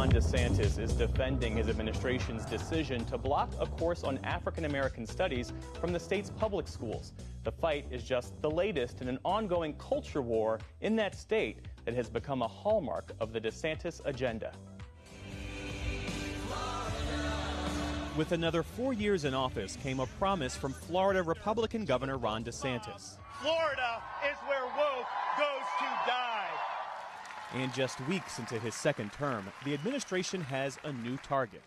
Ron DeSantis is defending his administration's decision to block a course on African American studies from the state's public schools. The fight is just the latest in an ongoing culture war in that state that has become a hallmark of the DeSantis agenda. With another 4 years in office came a promise from Florida Republican Governor Ron DeSantis. Florida is where woke goes to die. And just weeks into his second term, the administration has a new target: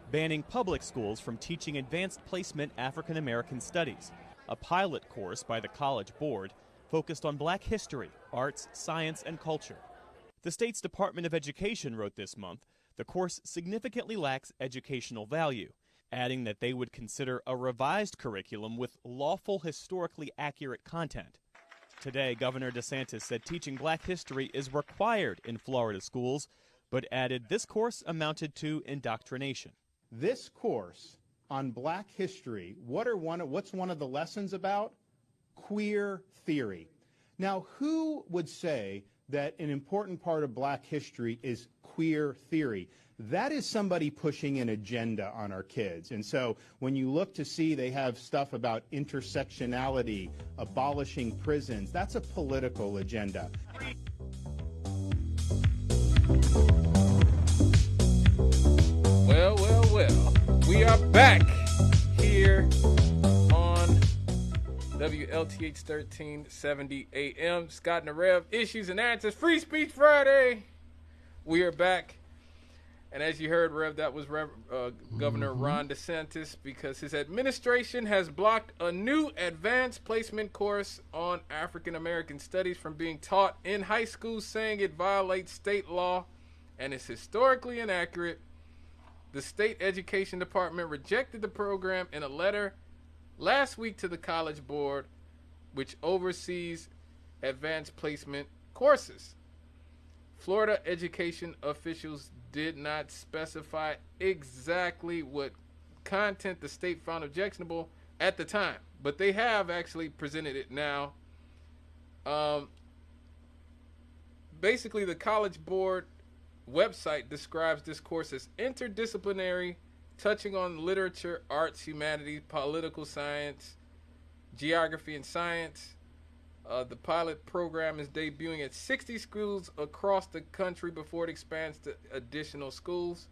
banning public schools from teaching advanced placement African American studies, a pilot course by the College Board focused on black history, arts, science, and culture. The state's Department of Education wrote this month the course significantly lacks educational value, adding that they would consider a revised curriculum with lawful, historically accurate content. Today, Governor DeSantis said teaching black history is required in Florida schools, but added this course amounted to indoctrination. This course on black history, what's one of the lessons about? Queer theory. Now, who would say that an important part of black history is queer theory? That is somebody pushing an agenda on our kids. And so when you look to see they have stuff about intersectionality, abolishing prisons, that's a political agenda. Well. We are back here on WLTH 1370 AM. Scott and the Rev, Issues and Answers, Free Speech Friday. We are back. And as you heard, Rev, that was Governor Ron DeSantis, because his administration has blocked a new advanced placement course on African American studies from being taught in high schools, saying it violates state law and is historically inaccurate. The state education department rejected the program in a letter last week to the College Board, which oversees advanced placement courses. Florida education officials did not specify exactly what content the state found objectionable at the time, but they have actually presented it now. Basically, the College Board website describes this course as interdisciplinary, touching on literature, arts, humanities, political science, geography, and science. The pilot program is debuting at 60 schools across the country before it expands to additional schools.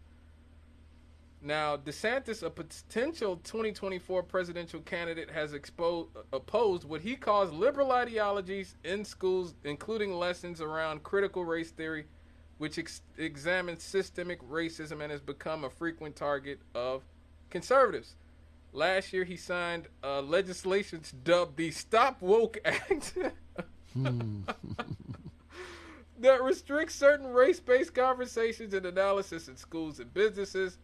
Now, DeSantis, a potential 2024 presidential candidate, has opposed what he calls liberal ideologies in schools, including lessons around critical race theory, which examines systemic racism and has become a frequent target of conservatives. Last year, he signed legislation dubbed the Stop Woke Act that restricts certain race-based conversations and analysis in schools and businesses.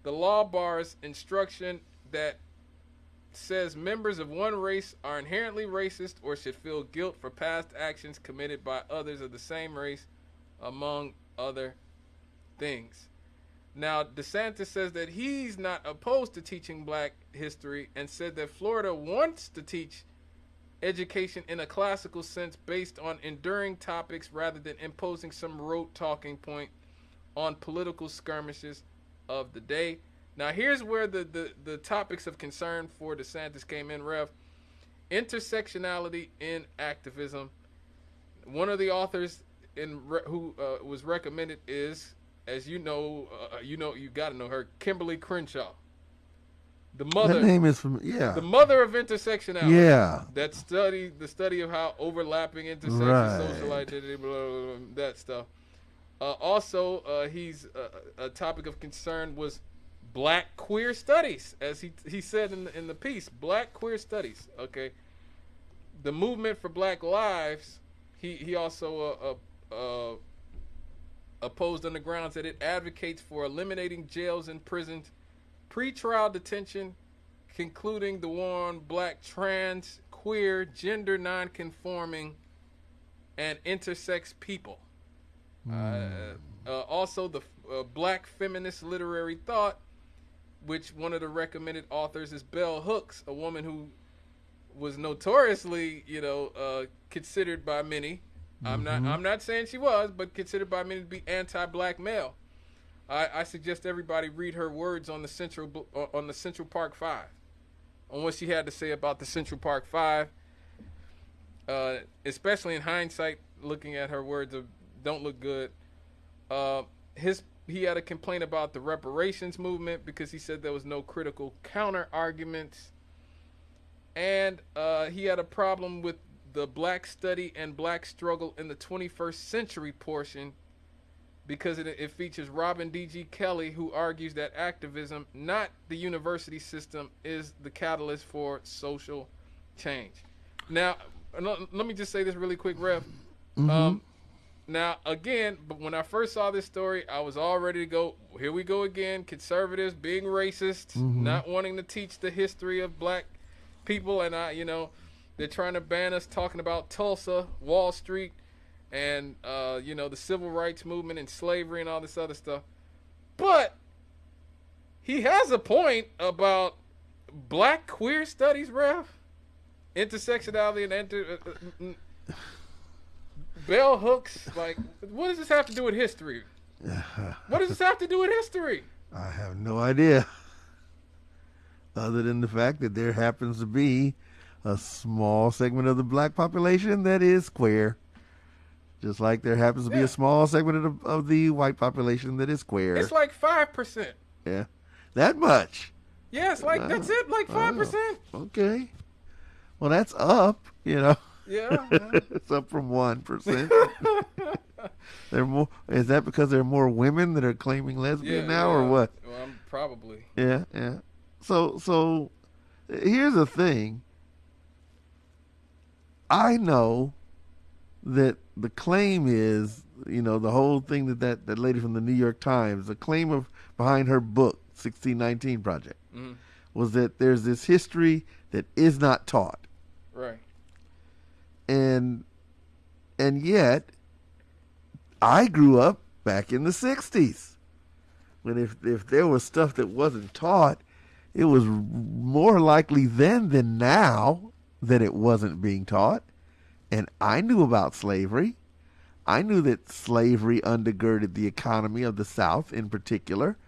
The law bars instruction that says members of one race are inherently racist or should feel guilt for past actions committed by others of the same race, among other things. Now, DeSantis says that he's not opposed to teaching black history and said that Florida wants to teach education in a classical sense based on enduring topics rather than imposing some rote talking point on political skirmishes of the day. Now, here's where the topics of concern for DeSantis came in, Rev. Intersectionality in activism. One of the authors who was recommended is, as you got to know her, Kimberly Crenshaw. The mother. That name is the mother of intersectionality. Yeah. The study of how overlapping intersections, social identity, blah, blah, blah, that stuff. Also, he's a topic of concern was black queer studies, as he said in the piece, black queer studies. Okay. The movement for Black Lives. He also opposed on the grounds that it advocates for eliminating jails and prisons, pretrial detention, concluding the war on black, trans, queer, gender non-conforming, and intersex people. Also, the black feminist literary thought, which one of the recommended authors is Bell Hooks, a woman who was notoriously, considered by many. I'm not saying she was, but considered by many to be anti-black male. I suggest everybody read her words on the Central Park Five, on what she had to say about the Central Park Five. Especially in hindsight, looking at her words don't look good. He had a complaint about the reparations movement because he said there was no critical counter arguments, and he had a problem with the Black Study and Black Struggle in the 21st Century portion because it features Robin D.G. Kelly, who argues that activism, not the university system, is the catalyst for social change. Now, let me just say this really quick, Rev. Now, again, but when I first saw this story, I was all ready to go, here we go again, conservatives being racist, not wanting to teach the history of black people, and they're trying to ban us talking about Tulsa, Wall Street, and, the civil rights movement and slavery and all this other stuff. But he has a point about black queer studies, Rev. Intersectionality and bell hooks. Like, what does this have to do with history? What does this have to do with history? I have no idea. Other than the fact that there happens to be a small segment of the black population that is queer. Just like there happens to be a small segment of the white population that is queer. It's like 5%. Yeah. That much? Yeah, it's like, that's it, like 5%. Okay. Well, that's up, Yeah. It's up from 1%. There more. Is that because there are more women that are claiming lesbian now, or what? Well, probably. Yeah. So here's the thing. I know that the claim is, the whole thing that lady from the New York Times, the claim behind her book, 1619 Project, was that there's this history that is not taught. Right. And yet, I grew up back in the 60s, when if there was stuff that wasn't taught, it was more likely then than now that it wasn't being taught. And I knew about slavery. I knew that slavery undergirded the economy of the South in particular.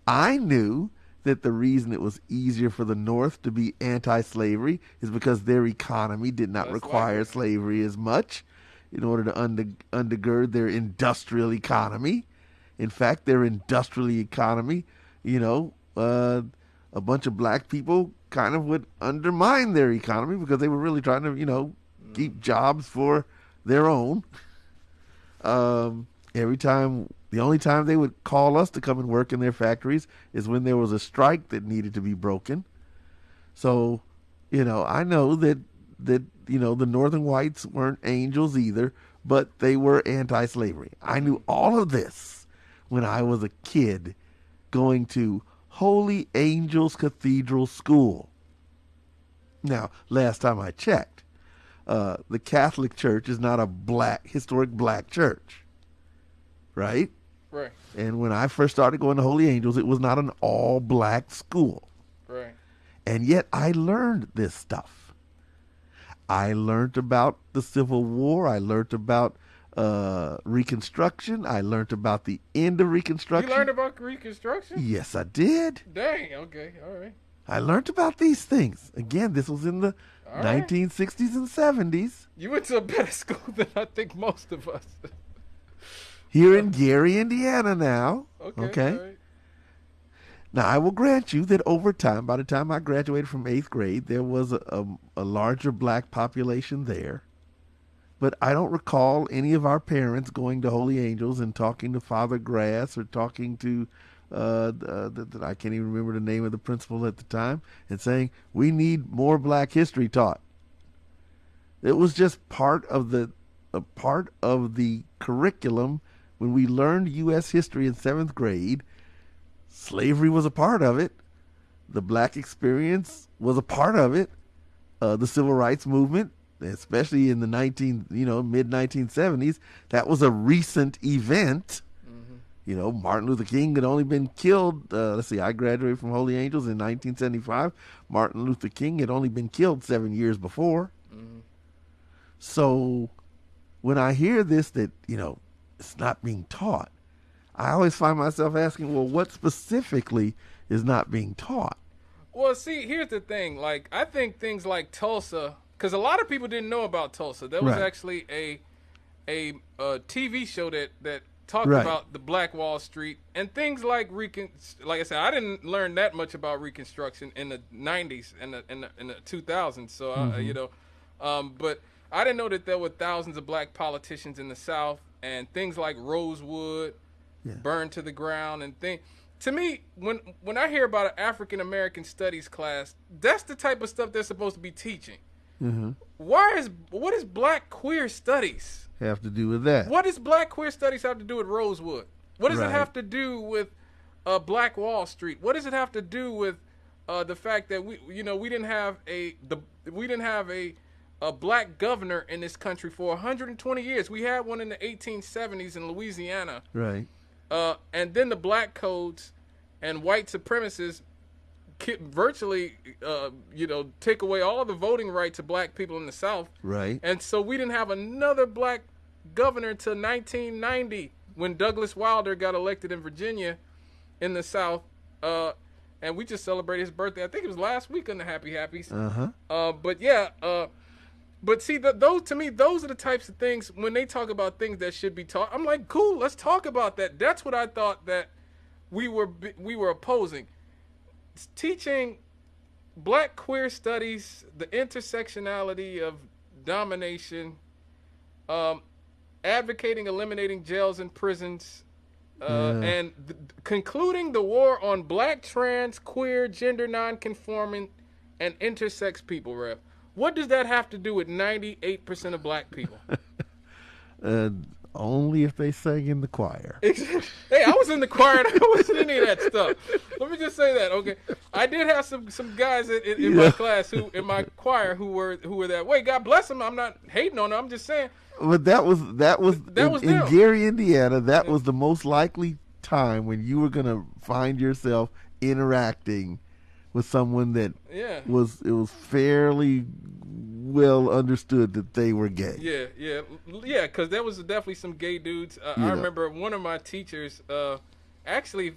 I knew that the reason it was easier for the North to be anti-slavery is because their economy did not require slavery as much in order to undergird their industrial economy. In fact, their industrial economy, a bunch of black people kind of would undermine their economy because they were really trying to, keep jobs for their own. The only time they would call us to come and work in their factories is when there was a strike that needed to be broken. So, I know that the Northern whites weren't angels either, but they were anti-slavery. I knew all of this when I was a kid going to Holy Angels Cathedral School. Now, last time I checked, the Catholic Church is not a historic black church, right? Right. And when I first started going to Holy Angels, it was not an all-black school. Right. And yet I learned this stuff. I learned about the Civil War. I learned about Reconstruction. I learned about the end of Reconstruction. You learned about Reconstruction? Yes, I did. Dang, okay, all right. I learned about these things. Again, this was in the 1960s and 70s. You went to a better school than I think most of us. Here in Gary, Indiana now. Okay. All right. Now, I will grant you that over time, by the time I graduated from 8th grade, there was a larger black population there. But I don't recall any of our parents going to Holy Angels and talking to Father Grass or talking to, I can't even remember the name of the principal at the time, and saying, we need more black history taught. It was just part of the curriculum when we learned U.S. history in 7th grade. Slavery was a part of it. The black experience was a part of it. The civil rights movement, especially in the mid-1970s, that was a recent event. Mm-hmm. Martin Luther King had only been killed. I graduated from Holy Angels in 1975. Martin Luther King had only been killed 7 years before. Mm-hmm. So when I hear this, that, it's not being taught, I always find myself asking, well, what specifically is not being taught? Well, see, here's the thing. Like, I think things like Tulsa, because a lot of people didn't know about Tulsa. There was Right. actually a TV show that talked Right. about the Black Wall Street and things like like I said, I didn't learn that much about Reconstruction in the 90s and in the 2000s. So you know, but I didn't know that there were thousands of black politicians in the South and things like Rosewood burned to the ground and things. To me, when I hear about an African American studies class, that's the type of stuff they're supposed to be teaching. Mm-hmm. What is black queer studies? Have to do with that. What does black queer studies have to do with Rosewood? What does it Right. have to do with Black Wall Street? What does it have to do with the fact that we didn't have a black governor in this country for 120 years? We had one in the 1870s in Louisiana. Right. And then the black codes and white supremacists virtually, take away all the voting rights of black people in the South. Right. And so we didn't have another black governor until 1990 when Douglas Wilder got elected in Virginia in the South. And we just celebrated his birthday. I think it was last week on the Happy Happies. But see, those to me, those are the types of things when they talk about things that should be taught. I'm like, cool, let's talk about that. That's what I thought that we were opposing. It's teaching black queer studies, the intersectionality of domination, advocating eliminating jails and prisons, and concluding the war on black, trans, queer, gender nonconforming, and intersex people, Rev. What does that have to do with 98% of black people? Only if they sang in the choir. Hey, I was in the choir and I wasn't in any of that stuff. Let me just say that, okay? I did have some guys in my class in my choir who were that way. God bless them. I'm not hating on them. I'm just saying. But that was in Gary, Indiana. That was the most likely time when you were gonna find yourself interacting with someone that it was fairly well understood that they were gay. Yeah, because there was definitely some gay dudes. I remember one of my teachers actually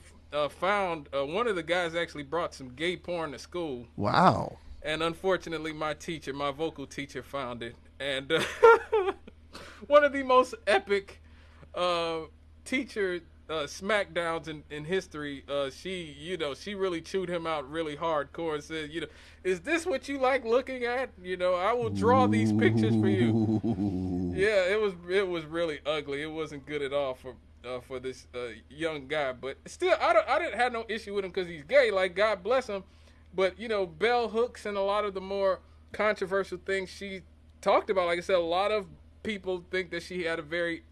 found one of the guys actually brought some gay porn to school. Wow. And unfortunately, my vocal teacher found it. And one of the most epic teacher smackdowns in history. She really chewed him out really hardcore and said, is this what you like looking at? I will draw these pictures for you. Yeah, it was really ugly. It wasn't good at all for this young guy. But still, I didn't have no issue with him because he's gay. Like, God bless him. But bell hooks and a lot of the more controversial things she talked about. Like I said, a lot of people think that she had a very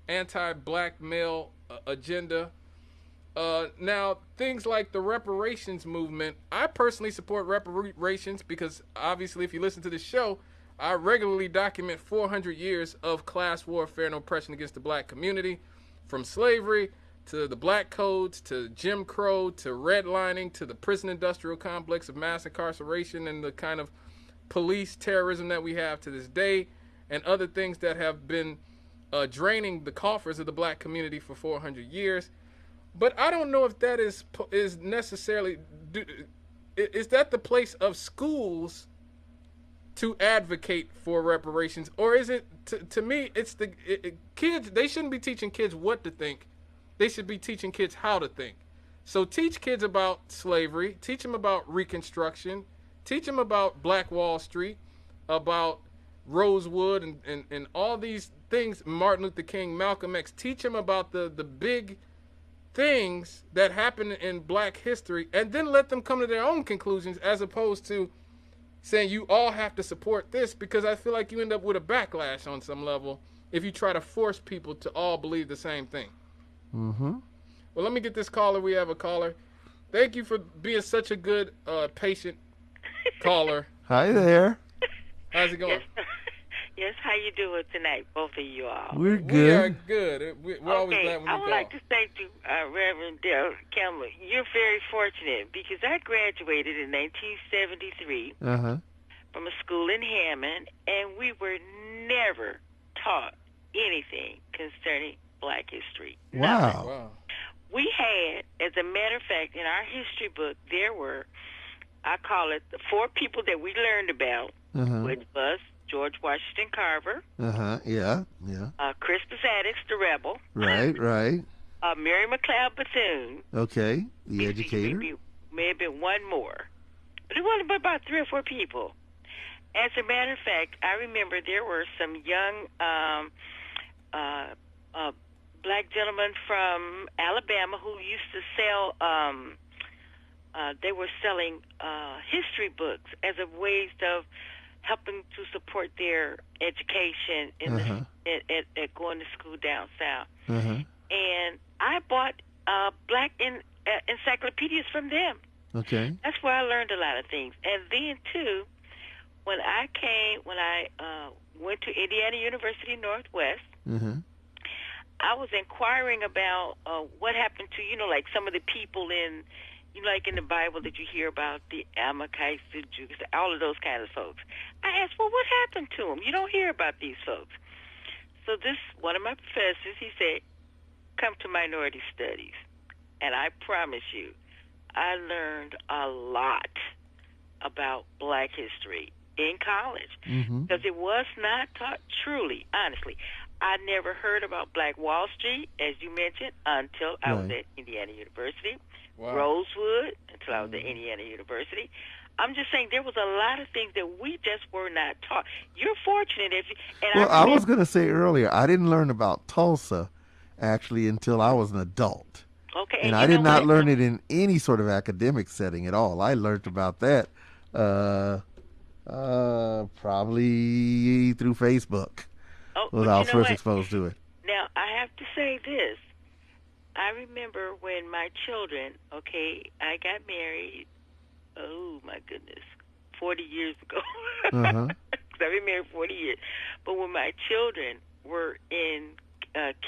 anti-black male agenda. Now, things like the reparations movement, I personally support reparations because obviously if you listen to the show, I regularly document 400 years of class warfare and oppression against the black community, from slavery to the black codes to Jim Crow to redlining to the prison industrial complex of mass incarceration and the kind of police terrorism that we have to this day, and other things that have been draining the coffers of the black community for 400 years. But I don't know if that is necessarily, is that the place of schools to advocate for reparations? Or is it, to me, it's kids, they shouldn't be teaching kids what to think. They should be teaching kids how to think. So teach kids about slavery, teach them about Reconstruction, teach them about Black Wall Street, about Rosewood and all these things, Martin Luther King, Malcolm X. Teach them about the big things that happen in black history, and then let them come to their own conclusions, as opposed to saying you all have to support this, because I feel like you end up with a backlash on some level if you try to force people to all believe the same thing. Mm-hmm. Well, let me get this caller. We have a caller. Thank you for being such a good, patient caller. Hi there. How's it going? Yes, how you doing tonight, both of you all? We're good. We are good. We're always glad when you I would call. like to say to Reverend Delwyn Campbell, you're very fortunate, because I graduated in 1973 from a school in Hammond, and we were never taught anything concerning Black history. Wow. We had, as a matter of fact, in our history book, there were, I call it, the 4 people that we learned about, which was George Washington Carver. Yeah. Crispus Attucks, the rebel. Right. Mary McLeod Bethune. Okay, the educator. May have been one more. But it wasn't but about 3 or 4 people. As a matter of fact, I remember there were some young black gentlemen from Alabama who used to sell, they were selling history books as a ways of helping to support their education at going to school down south. And I bought black encyclopedias from them. Okay. That's where I learned a lot of things. And then, too, when I went to Indiana University Northwest, I was inquiring about what happened to, like some of the people in, like in the Bible that you hear about, the Amalekites, the Jews, all of those kinds of folks. I asked, well, what happened to them? You don't hear about these folks. So one of my professors, he said, come to minority studies. And I promise you, I learned a lot about black history in college because it was not taught truly, honestly. I never heard about Black Wall Street, as you mentioned, until I was at Indiana University. Rosewood, until I was at Indiana University. I'm just saying there was a lot of things that we just were not taught. You're fortunate if you... I was going to say earlier, I didn't learn about Tulsa, actually, until I was an adult. Okay. And I did not learn it in any sort of academic setting at all. I learned about that probably through Facebook. Was I was first exposed to it. Now, I have to say this. I remember when my children, I got married, oh, my goodness, 40 years ago. I've been married 40 years. But when my children were in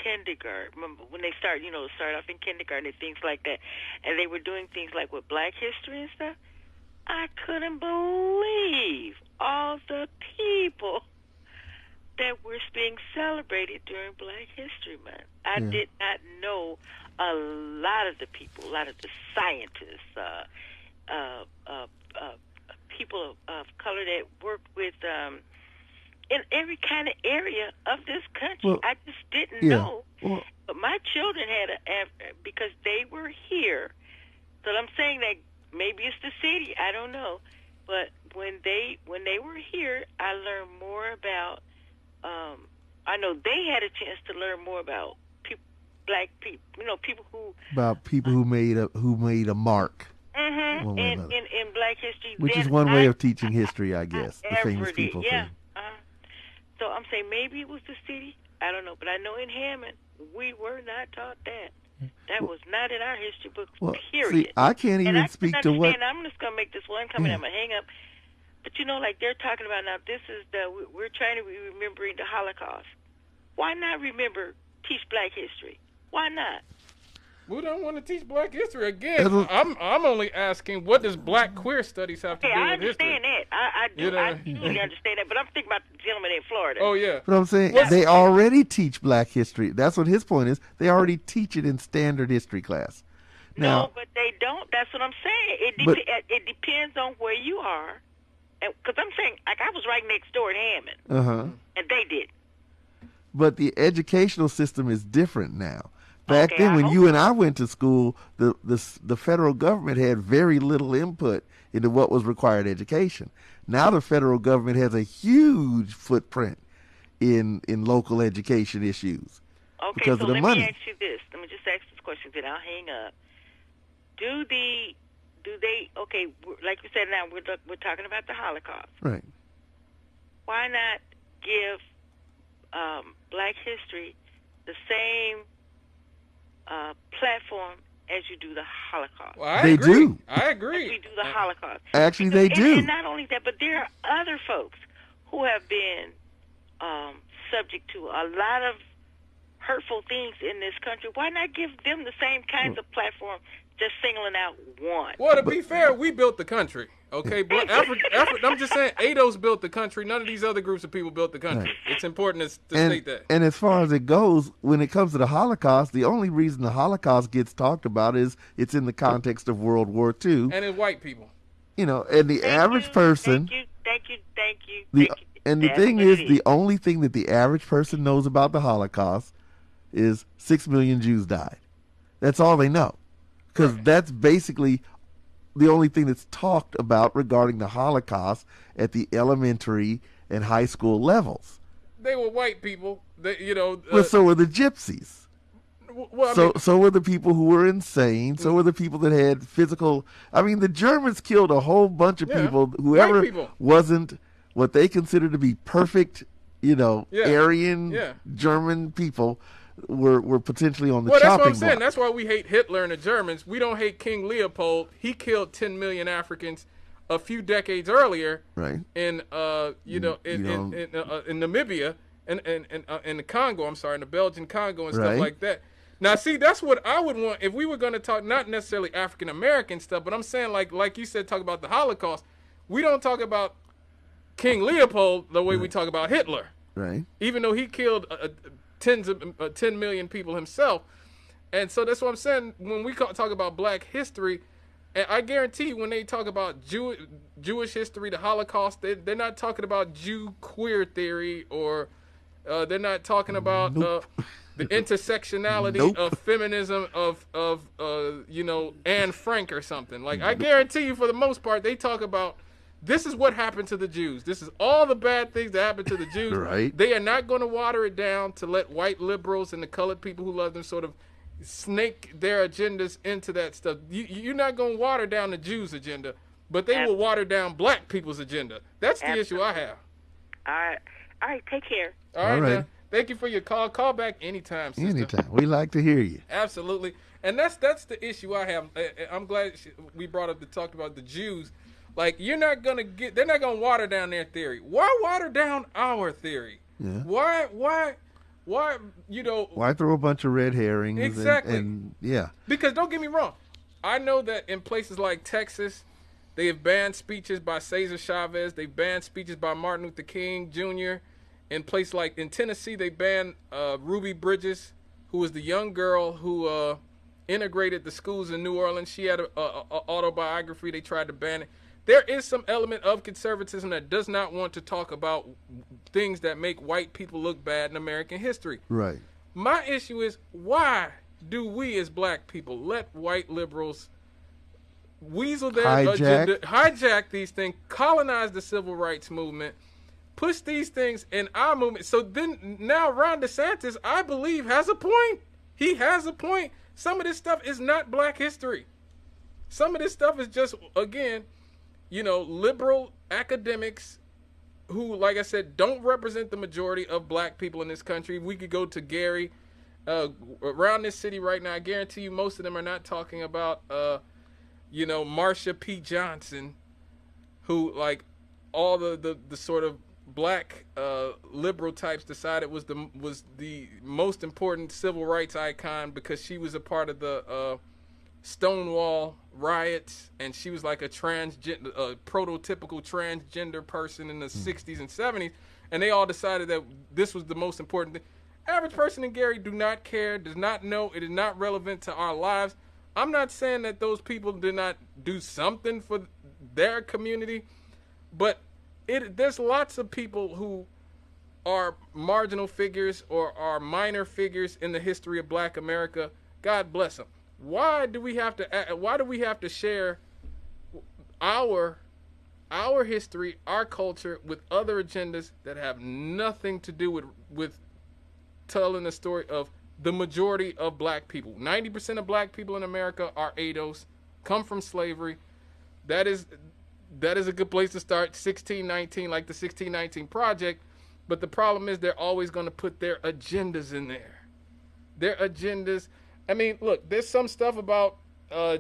kindergarten, remember when they start off in kindergarten and things like that, and they were doing things like with black history and stuff, I couldn't believe all the people that were being celebrated during Black History Month. I did not know a lot of the people, a lot of the scientists, people of color that work with in every kind of area of this country. I just didn't know. But my children had because they were here. So I'm saying that maybe it's the city, I don't know. But when they were here, I learned more about. I know they had a chance to learn more about black people. People who made a mark. In black history, which is one way of teaching history, I guess. The famous people thing. So I'm saying maybe it was the city. I don't know, but I know in Hammond we were not taught that. That was not in our history books. Period. See, I can't even speak to what. I'm just gonna make this one comment. I'm gonna hang up. But like they're talking about now. This is we're trying to be remembering the Holocaust. Why not teach black history? Why not? We don't want to teach black history again. I'm only asking, what does black queer studies have to do with history? I understand that. I do. I truly understand that. But I'm thinking about the gentleman in Florida. Oh, yeah. But I'm saying they already teach black history. That's what his point is. They already teach it in standard history class. Now, no, but they don't. That's what I'm saying. It depends on where you are. Because I'm saying, like, I was right next door at Hammond. And they did. But the educational system is different now. Back then, when you and I went to school, the federal government had very little input into what was required education. Now the federal government has a huge footprint in local education issues because of the money. Let me ask you this. Let me just ask this question, then I'll hang up. Do they? Like you said, now we're talking about the Holocaust. Right. Why not give black history the same platform as you do the Holocaust? Well, they do. I agree. As we do the Holocaust. Actually, they do. And not only that, but there are other folks who have been subject to a lot of hurtful things in this country. Why not give them the same kinds of platform just singling out one. Well, to be fair, we built the country. Okay, but I'm just saying, ADOS built the country. None of these other groups of people built the country. Right. It's important to state that. And as far as it goes, when it comes to the Holocaust, the only reason the Holocaust gets talked about is it's in the context of World War II. And it's white people. You know, and the average person. Thank you. And the thing is, the only thing that the average person knows about the Holocaust is 6 million Jews died. That's all they know. Because that's basically the only thing that's talked about regarding the Holocaust at the elementary and high school levels. They were white people. Well, so were the gypsies. Well, so were the people who were insane. So were the people that had physical. I mean, the Germans killed a whole bunch of people. Whoever wasn't what they considered to be perfect, Aryan German people were potentially on the chopping block. That's what I'm saying. That's why we hate Hitler and the Germans. We don't hate King Leopold. He killed 10 million Africans a few decades earlier, right? In Namibia and in the Congo. I'm sorry, in the Belgian Congo and stuff like that. Now, see, that's what I would want if we were going to talk not necessarily African American stuff, but I'm saying like you said, talk about the Holocaust. We don't talk about King Leopold the way we talk about Hitler, right? Even though he killed 10 million people himself. And so that's what I'm saying. When we talk about black history, and I guarantee you when they talk about Jewish history, the Holocaust, they're not talking about Jew queer theory, or they're not talking about the intersectionality of feminism of Anne Frank or something. Like, I guarantee you for the most part, they talk about this is what happened to the Jews. This is all the bad things that happened to the Jews. Right. They are not going to water it down to let white liberals and the colored people who love them sort of snake their agendas into that stuff. You're not going to water down the Jews' agenda, but they will water down black people's agenda. That's the issue I have. All right. Take care. All right. Now, thank you for your call. Call back anytime, sister. Anytime. We like to hear you. Absolutely. And that's the issue I have. I'm glad we brought up talked about the Jews. Like, they're not going to water down their theory. Why water down our theory? Yeah. Why, why throw a bunch of red herrings? Exactly. And yeah. Because don't get me wrong. I know that in places like Texas, they have banned speeches by Cesar Chavez. They've banned speeches by Martin Luther King Jr. In places like in Tennessee, they banned Ruby Bridges, who was the young girl who integrated the schools in New Orleans. She had an autobiography. They tried to ban it. There is some element of conservatism that does not want to talk about things that make white people look bad in American history. Right. My issue is, why do we as black people let white liberals weasel their agenda, hijack these things, colonize the civil rights movement, push these things in our movement? So then now Ron DeSantis, I believe, has a point. He has a point. Some of this stuff is not black history. Some of this stuff is just, again, liberal academics who, like I said, don't represent the majority of black people in this country. We could go to Gary, around this city right now. I guarantee you most of them are not talking about, Marsha P. Johnson, who, like, all the sort of black liberal types decided was the most important civil rights icon because she was a part of the Stonewall riots, and she was like a prototypical transgender person in the 60s and 70s, and they all decided that this was the most important thing. Average person in Gary do not care, does not know, it is not relevant to our lives. I'm not saying that those people did not do something for their community, but there's lots of people who are marginal figures or are minor figures in the history of black America. God bless them. Why do we have to share our history, our culture with other agendas that have nothing to do with telling the story of the majority of black people? 90% of black people in America are ADOS, come from slavery. That is a good place to start. 1619, like the 1619 Project. But the problem is they're always going to put their agendas in there. Their agendas. I mean, look, there's some stuff about, I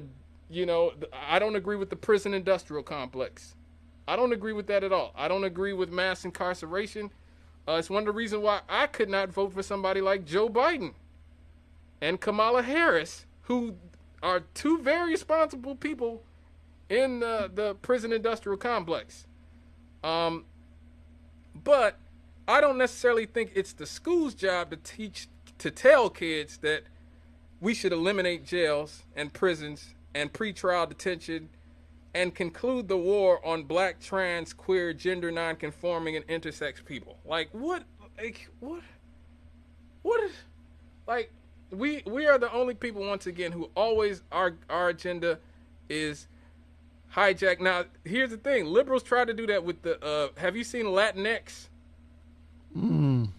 don't agree with the prison industrial complex. I don't agree with that at all. I don't agree with mass incarceration. It's one of the reasons why I could not vote for somebody like Joe Biden and Kamala Harris, who are two very responsible people in the prison industrial complex. But I don't necessarily think it's the school's job to tell kids that we should eliminate jails and prisons and pretrial detention and conclude the war on black, trans, queer, gender nonconforming, and intersex people. Like, what? Like, what? What is, like, we are the only people, once again, who always, our agenda is hijacked. Now, here's the thing. Liberals try to do that with the, have you seen Latinx?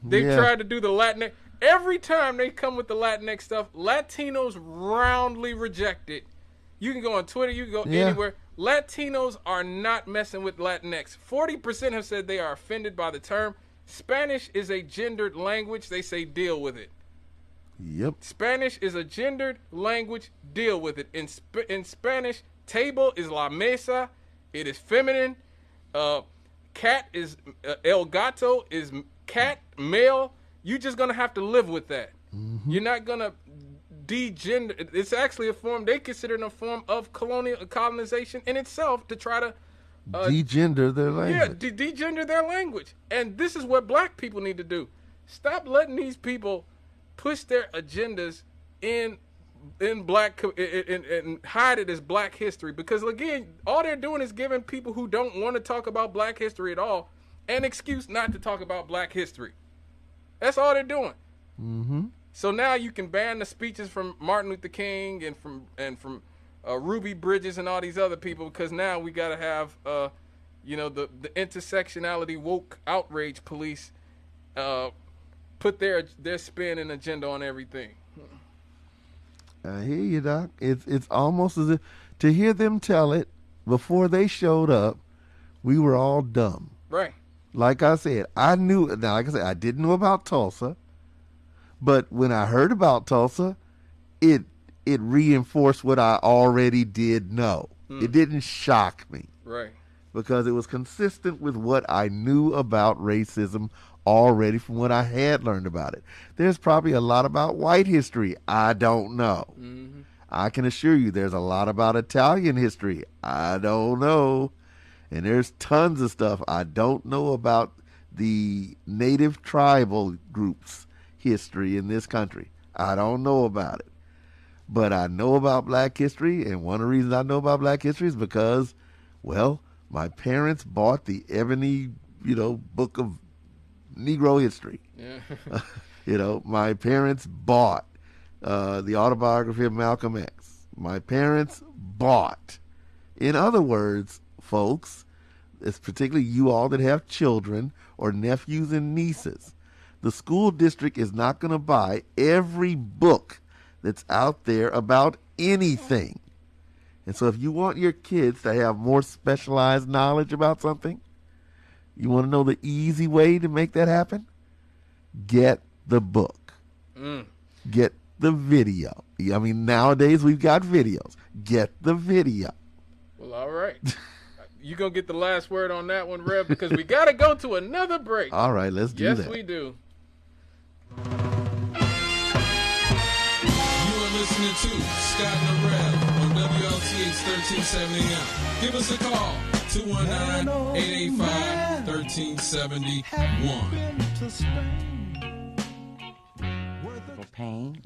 They've tried to do the Latinx. Every time they come with the Latinx stuff, Latinos roundly reject it. You can go on Twitter, you can go anywhere. Latinos are not messing with Latinx. 40% have said they are offended by the term. Spanish is a gendered language. They say deal with it. Yep. Spanish is a gendered language. Deal with it. In Spanish, table is la mesa. It is feminine. Cat is el gato is cat, male. You're just going to have to live with that. Mm-hmm. You're not going to de-gender. It's actually a form, they consider it a form of colonization in itself to try to de-gender their language. Yeah, de-gender their language. And this is what black people need to do. Stop letting these people push their agendas in black and hide it as black history. Because again, all they're doing is giving people who don't want to talk about black history at all an excuse not to talk about black history. That's all they're doing. Mm-hmm. So now you can ban the speeches from Martin Luther King and from Ruby Bridges and all these other people, because now we got to have the intersectionality woke outrage police put their spin and agenda on everything. I hear you, Doc. It's almost as if to hear them tell it before they showed up, we were all dumb. Right. Like I said, I didn't know about Tulsa, but when I heard about Tulsa, it reinforced what I already did know. It didn't shock me. Right. Because it was consistent with what I knew about racism already from what I had learned about it. There's probably a lot about white history I don't know. Mm-hmm. I can assure you there's a lot about Italian history I don't know. And there's tons of stuff I don't know about the native tribal groups' history in this country. I don't know about it. But I know about black history, and one of the reasons I know about black history is because, well, my parents bought the Ebony, book of Negro history. Yeah. My parents bought the autobiography of Malcolm X. My parents bought. In other words, folks, it's particularly you all that have children or nephews and nieces, the school district is not going to buy every book that's out there about anything. And so if you want your kids to have more specialized knowledge about something, you want to know the easy way to make that happen? Get the book. Get the video. I mean, nowadays we've got videos. Get the video. Well, all right. You going to get the last word on that one, Rev, because we got to go to another break. All right, let's do that. Yes, we do. Listening to Cannon Rev on WLTH 1370 AM. Give us a call, 219-885-1371. Pain.